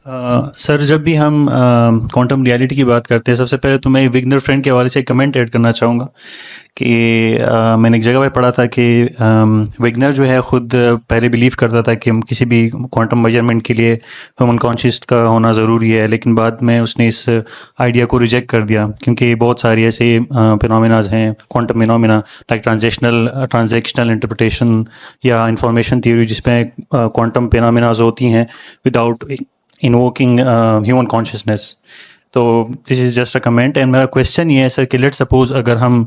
Sir, जब भी हम क्वांटम रियलिटी की बात करते हैं, सबसे पहले तो मैं विग्नर फ्रेंड के हवाले से एक कमेंट ऐड करना चाहूँगा कि मैंने एक जगह पे पढ़ा था कि विग्नर जो है ख़ुद पहले बिलीव करता था कि हम किसी भी क्वांटम मेजरमेंट के लिए ह्यूमन कॉन्शियस का होना ज़रूरी है, लेकिन बाद में उसने इस आइडिया को रिजेक्ट कर दिया क्योंकि बहुत सारी ऐसे फिनोमेनाज हैं, quantum phenomena like transactional interpretation या इंफॉर्मेशन थ्योरी, जिसमें क्वांटम फिनोमेनाज होती हैं विदाउट इन्वोकिंग ह्यूमन कॉन्शियसनेस। तो this is just a comment and मेरा क्वेश्चन ये है सर कि लेट्स सपोज अगर हम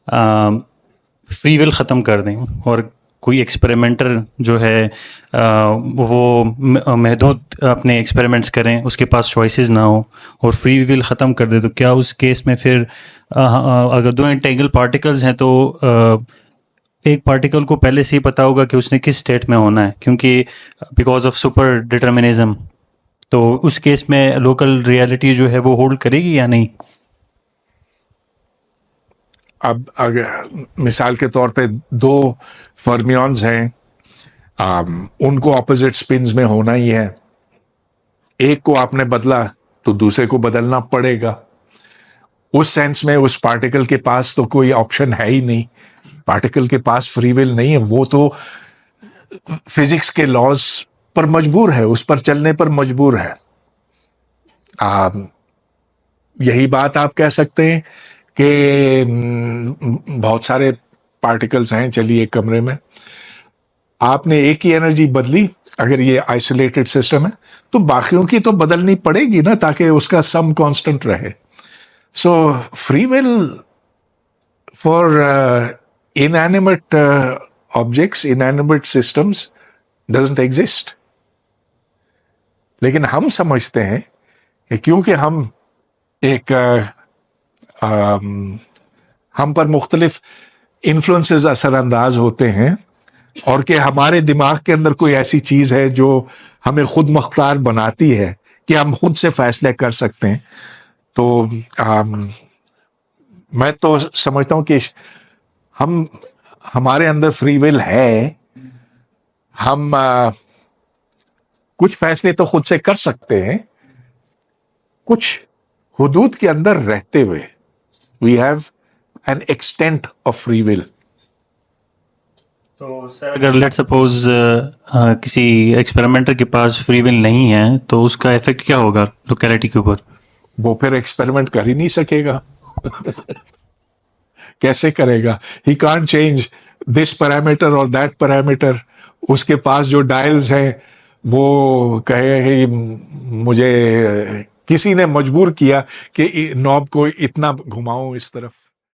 फ्री विल ख़त्म कर दें और कोई एक्सपेरिमेंटर जो है वो महदूद अपने एक्सपेरिमेंट्स करें, उसके पास चॉइसेस ना हो और फ्री विल ख़त्म कर दे, तो क्या उस केस में फिर अगर दो एंटेंगल पार्टिकल्स हैं तो एक पार्टिकल को पहले से ही पता होगा कि उसने किस स्टेट में होना है, क्योंकि बिकॉज ऑफ सुपर डिटर्मिनिज्म, तो उस केस में लोकल रियलिटी जो है वो होल्ड करेगी या नहीं? अब अगर मिसाल के तौर पे दो फर्मियंस हैं, उनको ऑपोजिट स्पिन्स में होना ही है। एक को आपने बदला तो दूसरे को बदलना पड़ेगा। उस सेंस में उस पार्टिकल के पास तो कोई ऑप्शन है ही नहीं, पार्टिकल के पास फ्री विल नहीं है, वो तो फिजिक्स के लॉज पर मजबूर है, उस पर चलने पर मजबूर है। यही बात आप कह सकते हैं कि बहुत सारे पार्टिकल्स हैं, चलिए एक कमरे में आपने एक ही एनर्जी बदली, अगर ये आइसोलेटेड सिस्टम है तो बाकियों की तो बदलनी पड़ेगी ना, ताकि उसका सम कांस्टेंट रहे। So free will for inanimate objects, inanimate systems doesn't exist. लेकिन हम समझते हैं कि क्योंकि हम एक हम पर मुख्तलिफ इन्फ्लुएंसेस असरअंदाज होते हैं और कि हमारे दिमाग के अंदर कोई ऐसी चीज है जो हमें खुद मुख्तार बनाती है कि हम खुद से फैसले कर सकते हैं। तो मैं तो समझता हूं कि हमारे अंदर फ्री विल है। हम कुछ फैसले तो खुद से कर सकते हैं, कुछ हुदूद के अंदर रहते हुए। We have an extent of free will. तो सर, अगर लेट सपोज किसी एक्सपेरिमेंटर के पास फ्री विल नहीं है तो उसका इफेक्ट क्या होगा लोकेलिटी के ऊपर? वो फिर एक्सपेरिमेंट कर ही नहीं सकेगा। कैसे करेगा? He can't change this parameter और दैट पैरामीटर। उसके पास जो डायल्स हैं वो कहे कि मुझे किसी ने मजबूर किया कि नॉब को इतना घुमाऊं इस तरफ।